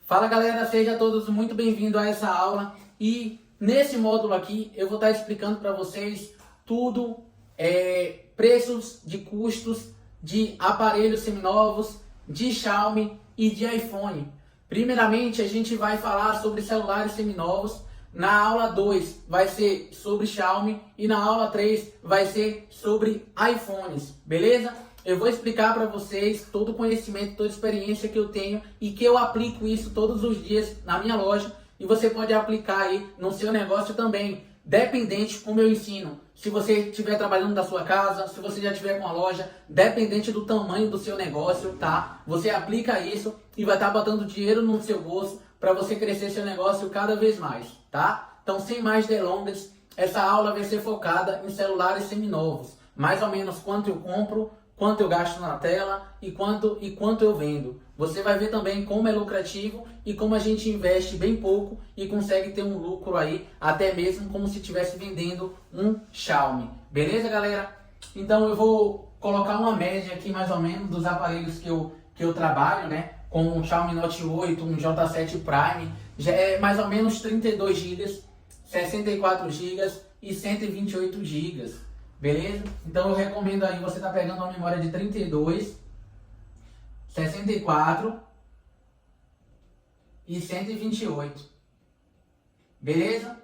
Fala galera, sejam todos muito bem-vindos a essa aula e nesse módulo aqui eu vou estar explicando para vocês tudo, preços de custos de aparelhos seminovos, de Xiaomi e de iPhone. Primeiramente a gente vai falar sobre celulares seminovos, na aula 2 vai ser sobre Xiaomi e na aula 3 vai ser sobre iPhones, beleza? Eu vou explicar para vocês todo o conhecimento, toda a experiência que eu tenho e que eu aplico isso todos os dias na minha loja e você pode aplicar aí no seu negócio também, dependente como eu ensino. Se você estiver trabalhando da sua casa, se você já tiver com a loja, dependente do tamanho do seu negócio, tá? Você aplica isso e vai estar botando dinheiro no seu bolso para você crescer seu negócio cada vez mais, tá? Então, sem mais delongas, essa aula vai ser focada em celulares seminovos, mais ou menos quanto eu compro, quanto eu gasto na tela e quanto eu vendo. Você vai ver também como é lucrativo e como a gente investe bem pouco e consegue ter um lucro aí, até mesmo como se estivesse vendendo um Xiaomi. Beleza, galera? Então eu vou colocar uma média aqui mais ou menos dos aparelhos que eu trabalho, né? Com um Xiaomi Note 8, um J7 Prime, já é mais ou menos 32 GB, 64 GB e 128 GB. Beleza? Então eu recomendo aí você tá pegando uma memória de 32, 64 e 128. Beleza?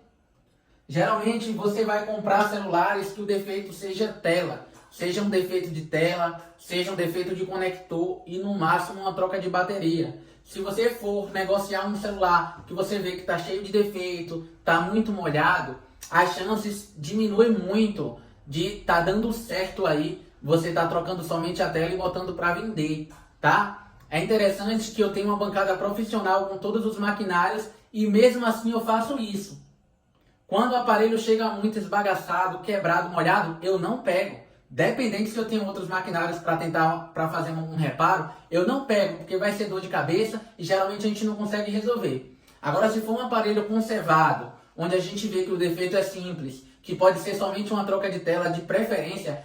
Geralmente você vai comprar celulares que o defeito seja tela. Seja um defeito de tela, seja um defeito de conector e no máximo uma troca de bateria. Se você for negociar um celular que você vê que está cheio de defeito, está muito molhado, as chances diminuem muito de tá dando certo aí, você tá trocando somente a tela e botando para vender, tá? É interessante que eu tenho uma bancada profissional com todos os maquinários e mesmo assim eu faço isso. Quando o aparelho chega muito esbagaçado, quebrado, molhado, eu não pego. Dependente se eu tenho outros maquinários para fazer um reparo, eu não pego, porque vai ser dor de cabeça e geralmente a gente não consegue resolver. Agora, se for um aparelho conservado, onde a gente vê que o defeito é simples, que pode ser somente uma troca de tela, de preferência,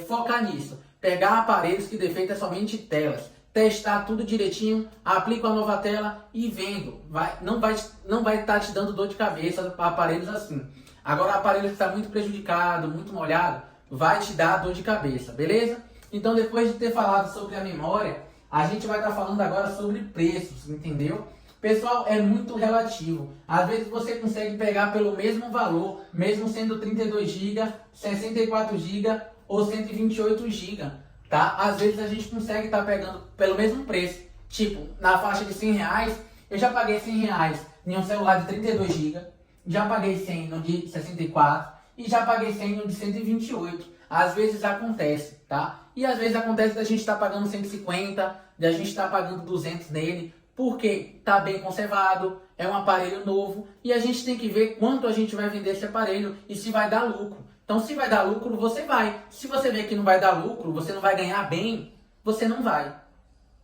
focar nisso. Pegar aparelhos que defeito é somente telas. Testar tudo direitinho, aplico a nova tela e vendo. Não vai estar te dando dor de cabeça para aparelhos assim. Agora, aparelho que está muito prejudicado, muito molhado, vai te dar dor de cabeça, beleza? Então, depois de ter falado sobre a memória, a gente vai estar falando agora sobre preços, entendeu? Pessoal, é muito relativo. Às vezes você consegue pegar pelo mesmo valor, mesmo sendo 32 GB, 64 GB ou 128 GB, tá? Às vezes a gente consegue estar pegando pelo mesmo preço. Tipo, na faixa de 100 reais, eu já paguei 100 reais em um celular de 32 GB, já paguei 100 no de 64 e já paguei 100 no de 128. Às vezes acontece, tá? E às vezes acontece da gente estar pagando 150, da gente estar pagando 200 nele, porque está bem conservado, é um aparelho novo e a gente tem que ver quanto a gente vai vender esse aparelho e se vai dar lucro. Então, se vai dar lucro, você vai. Se você vê que não vai dar lucro, você não vai ganhar bem, você não vai.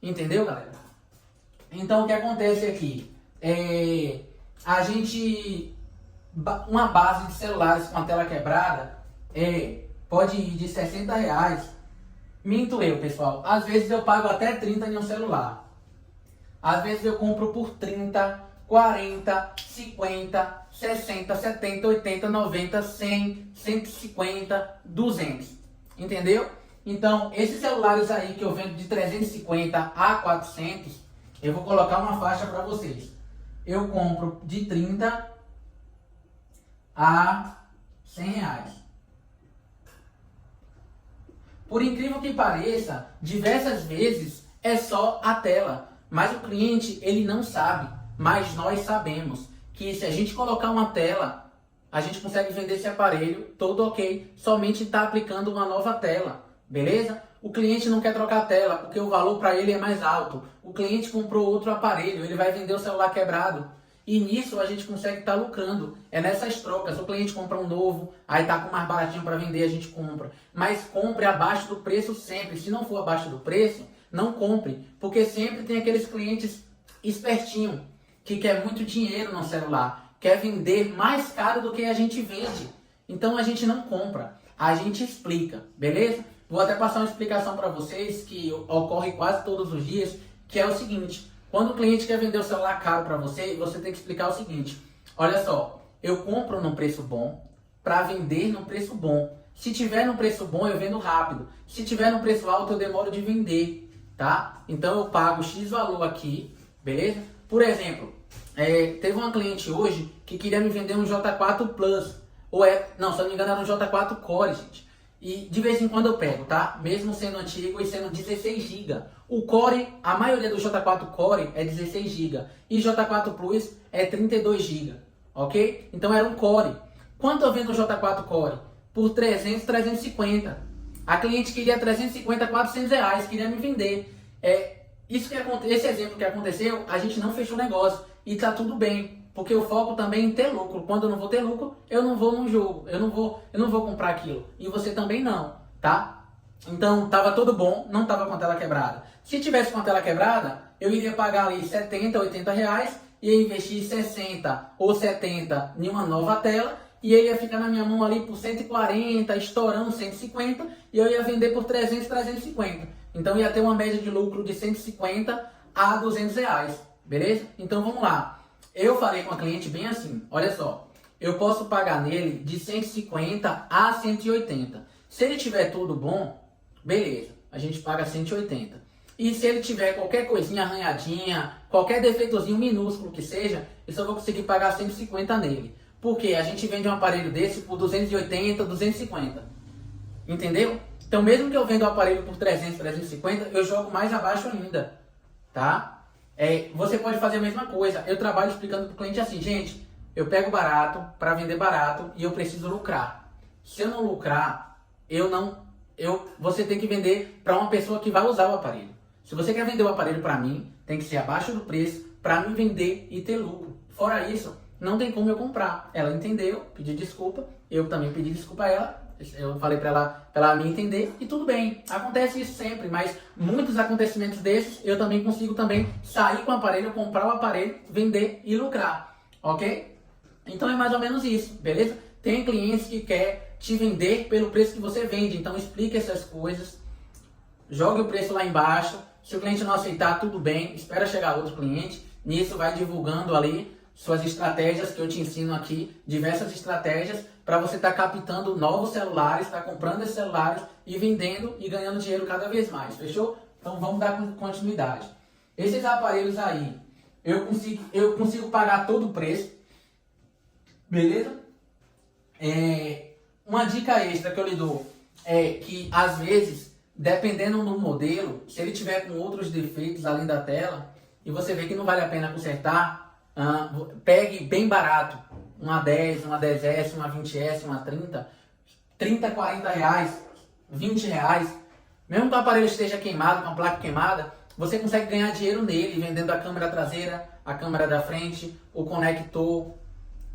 Entendeu, galera? Então, o que acontece aqui? Uma base de celulares com a tela quebrada pode ir de 60 reais. Minto eu, pessoal. Às vezes eu pago até 30 em um celular. Às vezes eu compro por 30, 40, 50, 60, 70, 80, 90, 100, 150, 200. Entendeu? Então, esses celulares aí que eu vendo de 350 a 400, eu vou colocar uma faixa para vocês. Eu compro de 30 a 100 reais. Por incrível que pareça, diversas vezes é só a tela. Mas o cliente, ele não sabe, mas nós sabemos que se a gente colocar uma tela, a gente consegue vender esse aparelho todo ok, somente está aplicando uma nova tela, beleza? O cliente não quer trocar a tela porque o valor para ele é mais alto. O cliente comprou outro aparelho, ele vai vender o celular quebrado. E nisso a gente consegue estar lucrando. É nessas trocas. O cliente compra um novo, aí tá com mais baratinho para vender, a gente compra. Mas compre abaixo do preço sempre. Se não for abaixo do preço, não compre, porque sempre tem aqueles clientes espertinhos que quer muito dinheiro no celular, quer vender mais caro do que a gente vende. Então a gente não compra, a gente explica, beleza? Vou até passar uma explicação para vocês que ocorre quase todos os dias, que é o seguinte: Quando o cliente quer vender o celular caro para você, você tem que explicar o seguinte: olha só, eu compro num preço bom para vender num preço bom. Se tiver num preço bom, eu vendo rápido. Se tiver num preço alto, eu demoro de vender, tá? Então eu pago X valor aqui, beleza? Por exemplo, teve uma cliente hoje que queria me vender um J4 Plus. Não, se eu não me engano era um J4 Core, gente. E de vez em quando eu pego, tá? Mesmo sendo antigo e sendo 16 GB. O Core, a maioria do J4 Core é 16 GB. E J4 Plus é 32 GB. Ok? Então era um Core. Quanto eu vendo o J4 Core? Por 300, 350. A cliente queria 350, 400 reais, queria me vender. Esse exemplo que aconteceu, a gente não fechou o negócio. E tá tudo bem, porque eu foco também em ter lucro. Quando eu não vou ter lucro, eu não vou no jogo. Eu não vou comprar aquilo. E você também não, tá? Então, tava tudo bom, não tava com a tela quebrada. Se tivesse com a tela quebrada, eu iria pagar ali 70, 80 reais, ia investir 60 ou 70 em uma nova tela, e ele ia ficar na minha mão ali por 140, estourando 150, e eu ia vender por 300, 350. Então ia ter uma média de lucro de 150 a 200 reais, beleza? Então vamos lá. Eu falei com a cliente bem assim, olha só, eu posso pagar nele de 150 a 180. Se ele tiver tudo bom, beleza, a gente paga 180. E se ele tiver qualquer coisinha arranhadinha, qualquer defeitozinho minúsculo que seja, eu só vou conseguir pagar 150 nele. Porque a gente vende um aparelho desse por 280, 250. Entendeu? Então mesmo que eu venda o aparelho por 300, 350, eu jogo mais abaixo ainda. Tá? Você pode fazer a mesma coisa. Eu trabalho explicando para o cliente assim, gente, eu pego barato para vender barato e eu preciso lucrar. Se eu não lucrar, você tem que vender para uma pessoa que vai usar o aparelho. Se você quer vender o aparelho para mim, tem que ser abaixo do preço para mim vender e ter lucro. Fora isso, não tem como eu comprar. Ela entendeu, pediu desculpa, eu também pedi desculpa a ela, eu falei para ela me entender e tudo bem. Acontece isso sempre, mas muitos acontecimentos desses eu também consigo também sair com o aparelho, comprar o aparelho, vender e lucrar, ok? Então é mais ou menos isso, beleza? Tem clientes que quer te vender pelo preço que você vende, então explique essas coisas, jogue o preço lá embaixo. Se o cliente não aceitar, tudo bem, espera chegar outro cliente, nisso vai divulgando ali suas estratégias que eu te ensino aqui, diversas estratégias para você estar captando novos celulares, estar comprando esses celulares e vendendo e ganhando dinheiro cada vez mais, fechou? Então vamos dar continuidade. Esses aparelhos aí, eu consigo pagar todo o preço, beleza? Uma dica extra que eu lhe dou é que às vezes, dependendo do modelo, se ele tiver com outros defeitos além da tela e você vê que não vale a pena consertar, pegue bem barato, uma 10, uma 10S, uma 20S, uma 30, 40 reais, 20 reais. Mesmo que o aparelho esteja queimado, com a placa queimada, você consegue ganhar dinheiro nele, vendendo a câmera traseira, a câmera da frente, o conector.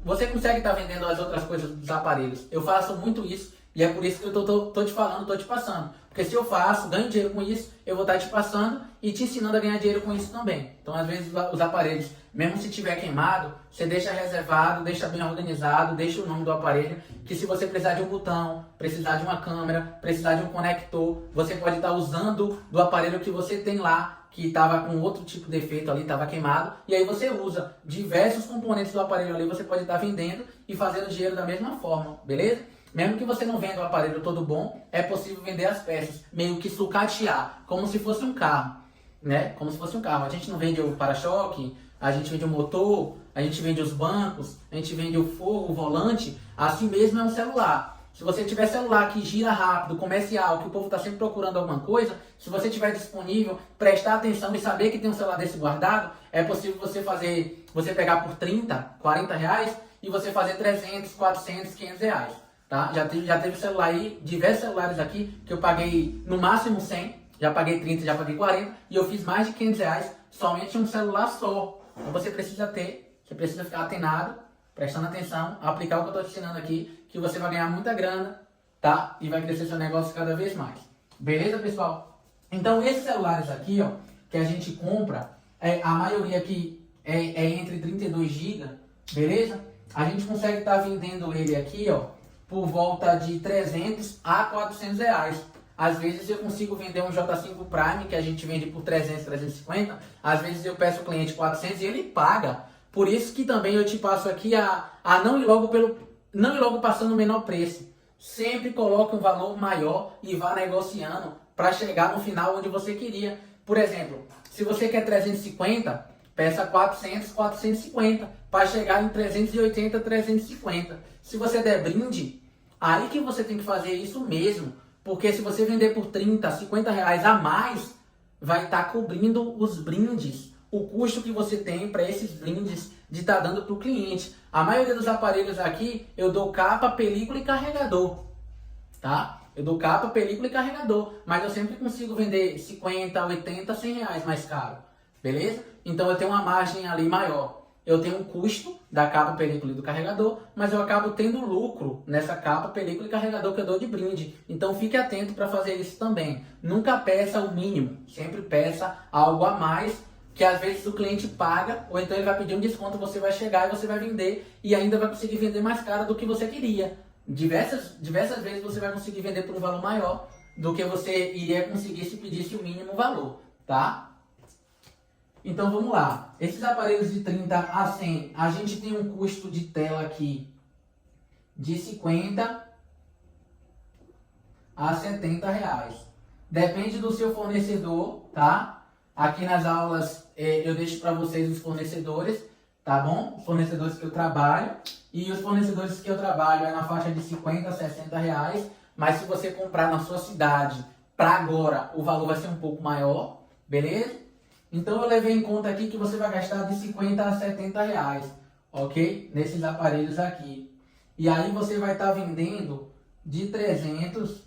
Você consegue estar vendendo as outras coisas dos aparelhos. Eu faço muito isso e é por isso que eu tô te falando, tô te passando. Porque se eu faço, ganho dinheiro com isso, eu vou estar te passando e te ensinando a ganhar dinheiro com isso também. Então, às vezes, os aparelhos, mesmo se tiver queimado, você deixa reservado, deixa bem organizado, deixa o nome do aparelho, que se você precisar de um botão, precisar de uma câmera, precisar de um conector, você pode estar usando do aparelho que você tem lá, que estava com outro tipo de defeito ali, estava queimado, e aí você usa diversos componentes do aparelho ali, você pode estar vendendo e fazendo dinheiro da mesma forma, beleza? Mesmo que você não venda o aparelho todo bom, é possível vender as peças, meio que sucatear, como se fosse um carro, né? Como se fosse um carro. A gente não vende o para-choque, a gente vende o motor, a gente vende os bancos, a gente vende o forro, o volante, assim mesmo é um celular. Se você tiver celular que gira rápido, comercial, que o povo está sempre procurando alguma coisa, se você tiver disponível, prestar atenção e saber que tem um celular desse guardado, é possível você pegar por 30, 40 reais e você fazer 300, 400, 500 reais. Tá? Já teve celular aí, diversos celulares aqui, que eu paguei no máximo 100, já paguei 30, já paguei 40, e eu fiz mais de 500 reais somente um celular só. Então você precisa ficar atenado, prestando atenção, aplicar o que eu estou te ensinando aqui, que você vai ganhar muita grana, tá? E vai crescer seu negócio cada vez mais. Beleza, pessoal? Então esses celulares aqui, ó, que a gente compra, a maioria aqui é entre 32 GB, beleza? A gente consegue estar vendendo ele aqui, ó, por volta de 300 a 400 reais. Às vezes eu consigo vender um J5 Prime, que a gente vende por 300, 350. Às vezes eu peço o cliente 400 e ele paga. Por isso que também eu te passo aqui a não ir logo passando o menor preço. Sempre coloque um valor maior e vá negociando para chegar no final onde você queria. Por exemplo, se você quer 350, peça 400, 450 para chegar em 380, 350. Se você der brinde, aí que você tem que fazer isso mesmo. Porque se você vender por 30, 50 reais a mais, vai estar cobrindo os brindes, o custo que você tem para esses brindes de estar dando para o cliente. A maioria dos aparelhos aqui, eu dou capa, película e carregador, tá? Eu dou capa, película e carregador, mas eu sempre consigo vender 50, 80, 100 reais mais caro, beleza? Então eu tenho uma margem ali maior. Eu tenho um custo da capa, película e do carregador, mas eu acabo tendo lucro nessa capa, película e carregador que eu dou de brinde. Então fique atento para fazer isso também. Nunca peça o mínimo, sempre peça algo a mais, que às vezes o cliente paga, ou então ele vai pedir um desconto, você vai chegar e você vai vender e ainda vai conseguir vender mais caro do que você queria. Diversas vezes você vai conseguir vender por um valor maior do que você iria conseguir se pedisse o mínimo valor, tá? Então vamos lá, esses aparelhos de 30 a 100, a gente tem um custo de tela aqui de 50 a 70 reais. Depende do seu fornecedor, tá? Aqui nas aulas eu deixo para vocês os fornecedores, tá bom? Os fornecedores que eu trabalho. E os fornecedores que eu trabalho é na faixa de 50 a 60 reais. Mas se você comprar na sua cidade, para agora, o valor vai ser um pouco maior, beleza? Então eu levei em conta aqui que você vai gastar de 50 a 70 reais, ok? Nesses aparelhos aqui. E aí você vai estar vendendo de 300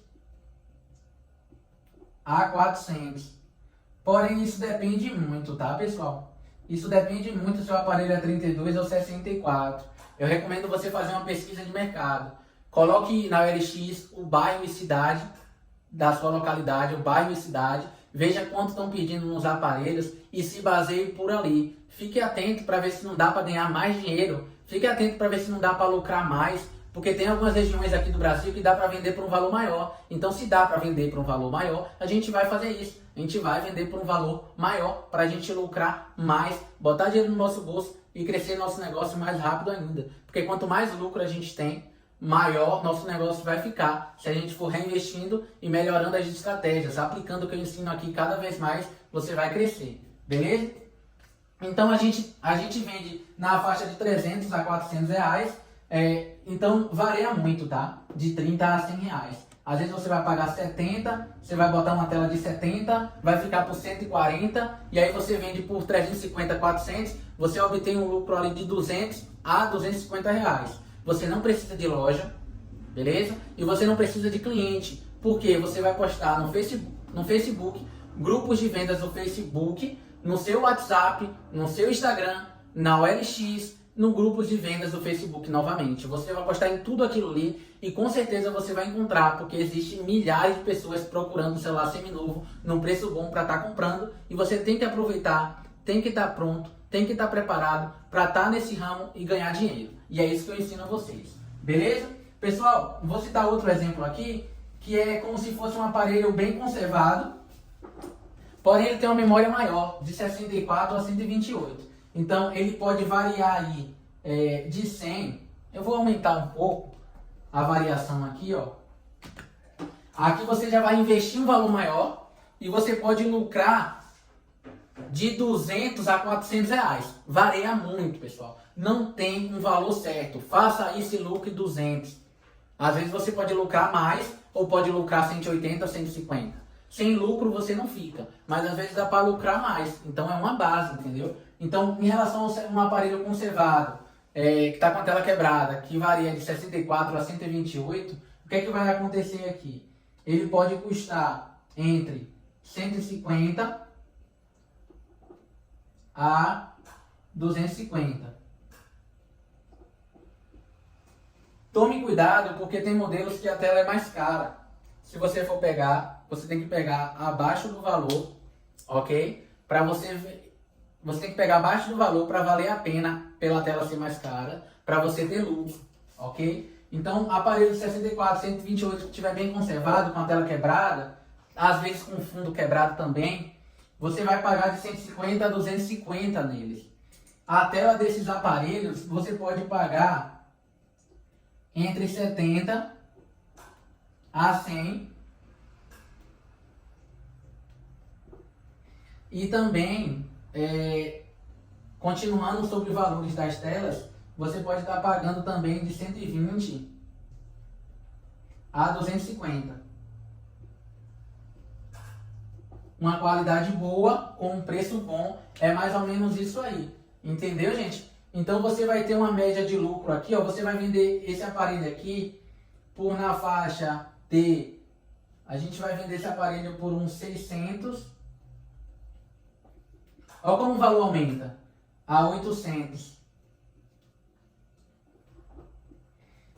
a 400. Porém, isso depende muito, tá, pessoal? Isso depende muito se o aparelho é 32 ou 64. Eu recomendo você fazer uma pesquisa de mercado. Coloque na OLX o bairro e cidade da sua localidade, o bairro e cidade. Veja quanto estão pedindo nos aparelhos e se baseie por ali. Fique atento para ver se não dá para ganhar mais dinheiro. Fique atento para ver se não dá para lucrar mais. Porque tem algumas regiões aqui do Brasil que dá para vender por um valor maior. Então, se dá para vender por um valor maior, a gente vai fazer isso. A gente vai vender por um valor maior para a gente lucrar mais, botar dinheiro no nosso bolso e crescer nosso negócio mais rápido ainda. Porque quanto mais lucro a gente tem, maior nosso negócio vai ficar. Se a gente for reinvestindo e melhorando as estratégias, aplicando o que eu ensino aqui cada vez mais, você vai crescer. Beleza? Então, a gente vende na faixa de 300 a 400 reais. Então varia muito, tá? De 30 a 100 reais. Às vezes você vai pagar 70, você vai botar uma tela de 70, vai ficar por 140 e aí você vende por 350, 400, você obtém um lucro ali de 200 a 250 reais. Você não precisa de loja, beleza? E você não precisa de cliente, porque você vai postar no Facebook, grupos de vendas no Facebook, no seu WhatsApp, no seu Instagram, na OLX, no grupo de vendas do Facebook novamente. Você vai postar em tudo aquilo ali e com certeza você vai encontrar, porque existem milhares de pessoas procurando um celular seminovo num preço bom para estar comprando e você tem que aproveitar, tem que estar pronto, tem que estar preparado para estar nesse ramo e ganhar dinheiro. E é isso que eu ensino a vocês. Beleza? Pessoal, vou citar outro exemplo aqui, que é como se fosse um aparelho bem conservado, porém ele tem uma memória maior, de 64 a 128. Então, ele pode variar aí de 100. Eu vou aumentar um pouco a variação aqui, ó. Aqui você já vai investir um valor maior e você pode lucrar de 200 a 400 reais. Varia muito, pessoal. Não tem um valor certo. Faça esse lucro 200. Às vezes você pode lucrar mais ou pode lucrar 180, 150. Sem lucro você não fica, mas às vezes dá para lucrar mais. Então é uma base, entendeu? Então, em relação a um aparelho conservado, que está com a tela quebrada, que varia de 64 a 128, o que é que vai acontecer aqui? Ele pode custar entre 150 a 250. Tome cuidado, porque tem modelos que a tela é mais cara. Se você for pegar, você tem que pegar abaixo do valor, ok? Para você tem que pegar abaixo do valor para valer a pena pela tela ser mais cara, para você ter lucro, ok? Então, aparelho de 64, 128 que estiver bem conservado, com a tela quebrada, às vezes com fundo quebrado também, você vai pagar de 150 a 250 neles. A tela desses aparelhos você pode pagar entre 70 a 100. E também, continuando sobre os valores das telas, você pode estar pagando também de 120 a 250. Uma qualidade boa, com um preço bom, é mais ou menos isso aí. Entendeu, gente? Então você vai ter uma média de lucro aqui, ó. Você vai vender esse aparelho aqui por na faixa de... A gente vai vender esse aparelho por uns 600. Olha como o valor aumenta. A 800.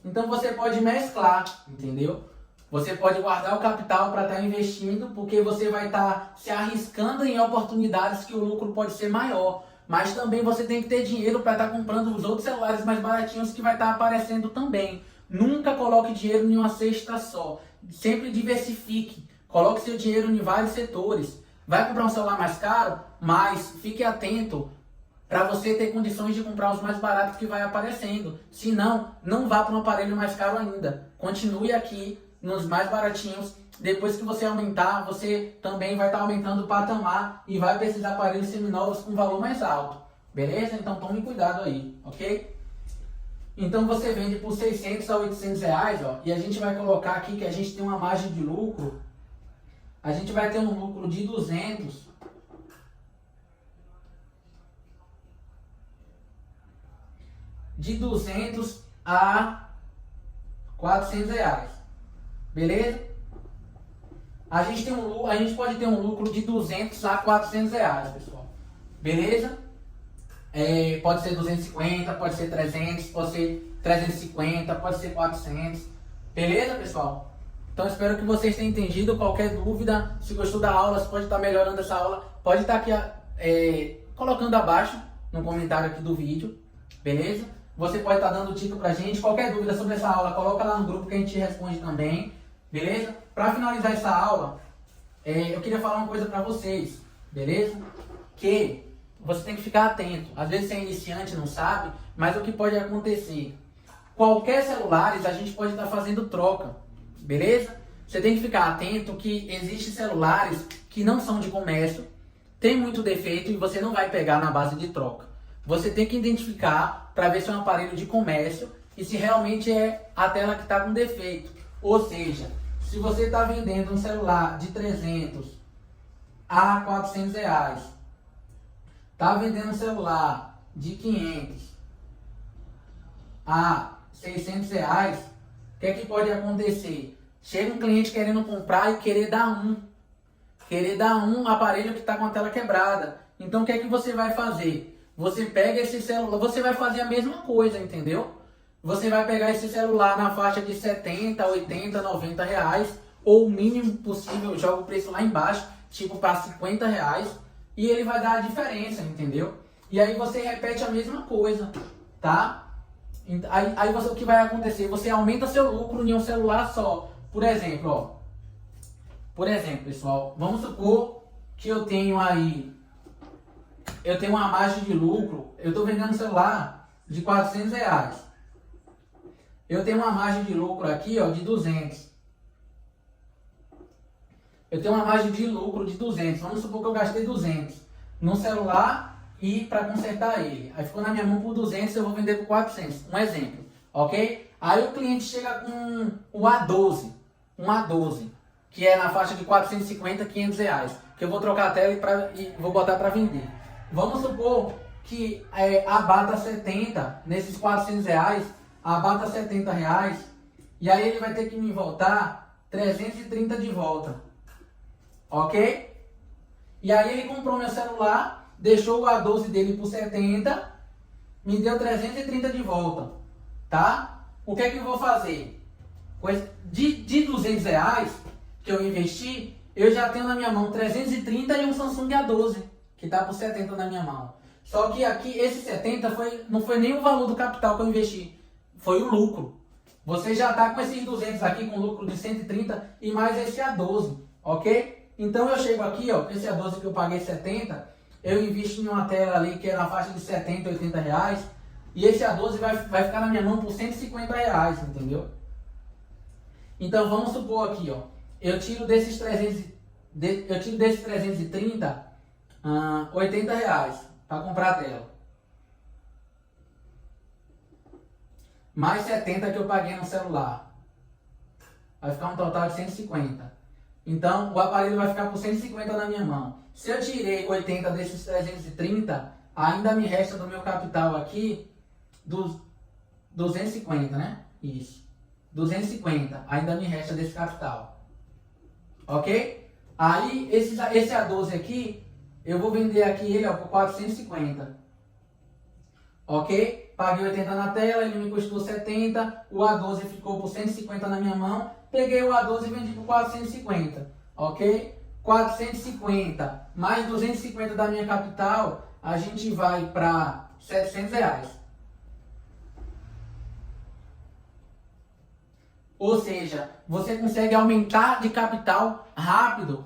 Então você pode mesclar, entendeu? Você pode guardar o capital para estar investindo, porque você vai estar se arriscando em oportunidades que o lucro pode ser maior. Mas também você tem que ter dinheiro para estar comprando os outros celulares mais baratinhos que vai estar aparecendo também. Nunca coloque dinheiro em uma cesta só. Sempre diversifique. Coloque seu dinheiro em vários setores. Vai comprar um celular mais caro, mas fique atento para você ter condições de comprar os mais baratos que vai aparecendo. Se não, não vá para um aparelho mais caro ainda. Continue aqui nos mais baratinhos. Depois que você aumentar, você também vai estar aumentando o patamar e vai precisar de aparelhos seminovos com valor mais alto. Beleza? Então tome cuidado aí, ok? Então você vende por 600 a 800 reais, ó, e a gente vai colocar aqui que a gente tem uma margem de lucro. A gente vai ter um lucro de 200 a 400 reais. Beleza? A gente pode ter um lucro de 200 a 400 reais, pessoal. Beleza? Pode ser 250, pode ser 300, pode ser 350, pode ser 400. Beleza, pessoal? Então espero que vocês tenham entendido. Qualquer dúvida, se gostou da aula, se pode estar melhorando essa aula, pode estar aqui colocando abaixo no comentário aqui do vídeo. Beleza? Você pode estar dando dica pra gente. Qualquer dúvida sobre essa aula, coloca lá no grupo que a gente responde também. Beleza? Para finalizar essa aula, eu queria falar uma coisa para vocês, beleza? Que você tem que ficar atento. Às vezes você é iniciante, não sabe, mas o que pode acontecer? Qualquer celular, a gente pode estar fazendo troca, beleza? Você tem que ficar atento que existem celulares que não são de comércio, tem muito defeito e você não vai pegar na base de troca. Você tem que identificar para ver se é um aparelho de comércio e se realmente é a tela que está com defeito. Ou seja, se você está vendendo um celular de 300 a 400 reais, está vendendo um celular de 500 a 600 reais, o que é que pode acontecer? Chega um cliente querendo comprar e querer dar um aparelho que está com a tela quebrada. Então o que é que você vai fazer? Você pega esse celular, você vai fazer a mesma coisa, entendeu? Você vai pegar esse celular na faixa de 70, 80, 90 reais, ou o mínimo possível, joga o preço lá embaixo, tipo para 50 reais, e ele vai dar a diferença, entendeu? E aí você repete a mesma coisa, tá? Aí o que vai acontecer? Você aumenta seu lucro em um celular só. Por exemplo, ó. Por exemplo, pessoal, vamos supor que eu tenho uma margem de lucro, eu estou vendendo um celular de 400 reais. Eu tenho uma margem de lucro aqui, ó, de 200. Eu tenho uma margem de lucro de 200. Vamos supor que eu gastei 200 no celular e para consertar ele. Aí ficou na minha mão por 200, eu vou vender por 400. Um exemplo, ok? Aí o cliente chega com o A12, um A12, que é na faixa de 450, 500 reais. Que eu vou trocar a tela e vou botar para vender. Vamos supor que abata 70 nesses 400 reais. Abata 70 reais, e aí ele vai ter que me voltar 330 de volta, ok? E aí ele comprou meu celular, deixou o A12 dele por 70, me deu 330 de volta, tá? O que é que eu vou fazer? De 200 reais que eu investi, eu já tenho na minha mão 330 e um Samsung A12, que tá por 70 na minha mão. Só que aqui, esse 70 não foi nem o valor do capital que eu investi. Foi o lucro. Você já está com esses 200 aqui, com lucro de 130 e mais esse A12, ok? Então eu chego aqui, ó, esse A12 que eu paguei 70, eu invisto em uma tela ali que é na faixa de 70, 80 reais, e esse A12 vai ficar na minha mão por 150 reais, entendeu? Então vamos supor aqui, ó, eu tiro desses 330, 80 reais para comprar a tela. Mais 70 que eu paguei no celular. Vai ficar um total de 150. Então o aparelho vai ficar por 150 na minha mão. Se eu tirei 80 desses 330, ainda me resta do meu capital aqui dos 250, né? Isso. 250, ainda me resta desse capital. Ok? Aí esse A12 aqui, eu vou vender aqui ele, ó, por 450. Ok? Paguei 80 na tela, ele me custou 70, o A12 ficou por 150 na minha mão, peguei o A12 e vendi por 450. Ok? 450 mais 250 da minha capital, a gente vai para 700 reais. Ou seja, você consegue aumentar de capital rápido,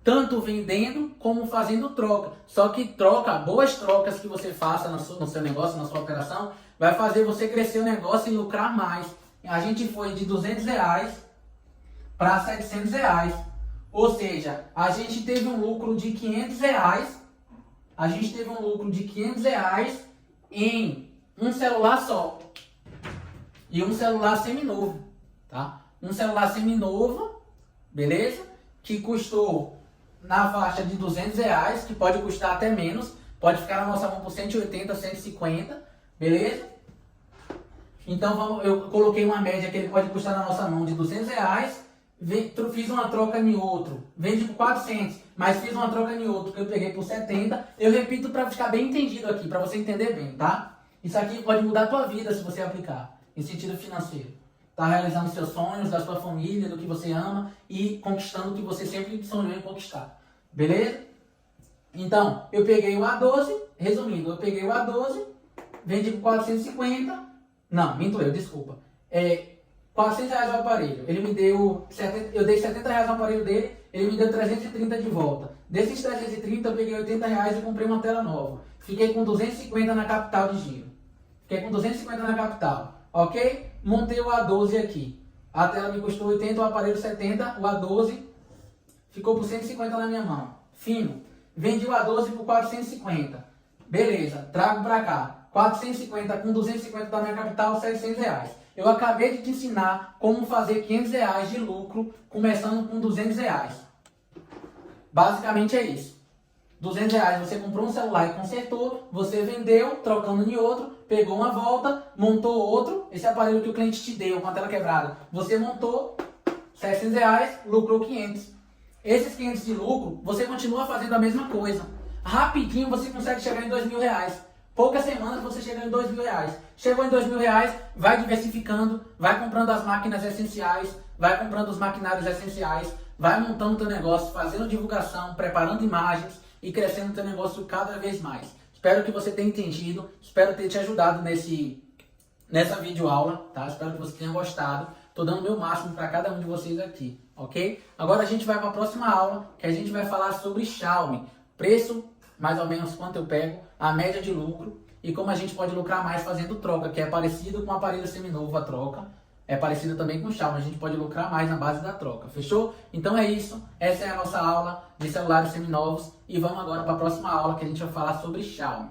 tanto vendendo como fazendo troca. Só que boas trocas que você faça no seu negócio, na sua operação, vai fazer você crescer o negócio e lucrar mais. A gente foi de 200 reais para 700 reais. Ou seja, a gente teve um lucro de 500 reais. A gente teve um lucro de 500 reais em um celular só. E um celular seminovo. Tá? Um celular seminovo, beleza? Que custou na faixa de 200 reais, que pode custar até menos, pode ficar na nossa mão por 180, 150, beleza? Então eu coloquei uma média que ele pode custar na nossa mão de 200 reais, fiz uma troca em outro, vende por 400, mas fiz uma troca em outro que eu peguei por 70, eu repito para ficar bem entendido aqui, para você entender bem, tá? Isso aqui pode mudar a tua vida se você aplicar, em sentido financeiro. Tá realizando seus sonhos, da sua família, do que você ama e conquistando o que você sempre sonhou em conquistar. Beleza? Então, eu peguei o A12, resumindo, eu peguei o A12, vendi por 450, não, minto eu, desculpa. 400 reais o aparelho, ele me deu, eu dei 70 reais no aparelho dele, ele me deu 330 de volta. Desses 330 eu peguei 80 reais e comprei uma tela nova. Fiquei com 250 na capital de giro. Fiquei com 250 na capital. Ok? Montei o A12 aqui. A tela me custou 80, o aparelho 70, o A12 ficou por 150 na minha mão. Fino. Vendi o A12 por 450. Beleza, trago pra cá. 450 com 250 da minha capital, 700 reais. Eu acabei de te ensinar como fazer 500 reais de lucro, começando com 200 reais. Basicamente é isso. 200 reais você comprou um celular e consertou, você vendeu, trocando em outro, pegou uma volta, montou outro, esse aparelho que o cliente te deu com a tela quebrada, você montou, 700 reais, lucrou 500. Esses 500 de lucro, você continua fazendo a mesma coisa. Rapidinho você consegue chegar em 2.000 reais. Poucas semanas você chega em 2.000 reais. Chegou em 2.000 reais, vai diversificando, vai comprando as máquinas essenciais, vai comprando os maquinários essenciais, vai montando o teu negócio, fazendo divulgação, preparando imagens e crescendo o teu negócio cada vez mais. Espero que você tenha entendido, espero ter te ajudado nessa videoaula, tá? Espero que você tenha gostado. Estou dando o meu máximo para cada um de vocês aqui, ok? Agora a gente vai para a próxima aula, que a gente vai falar sobre Xiaomi. Preço, mais ou menos quanto eu pego, a média de lucro e como a gente pode lucrar mais fazendo troca, que é parecido com o aparelho seminovo a troca. É parecido também com o Xiaomi, a gente pode lucrar mais na base da troca, fechou? Então é isso, essa é a nossa aula de celulares seminovos e vamos agora para a próxima aula que a gente vai falar sobre Xiaomi.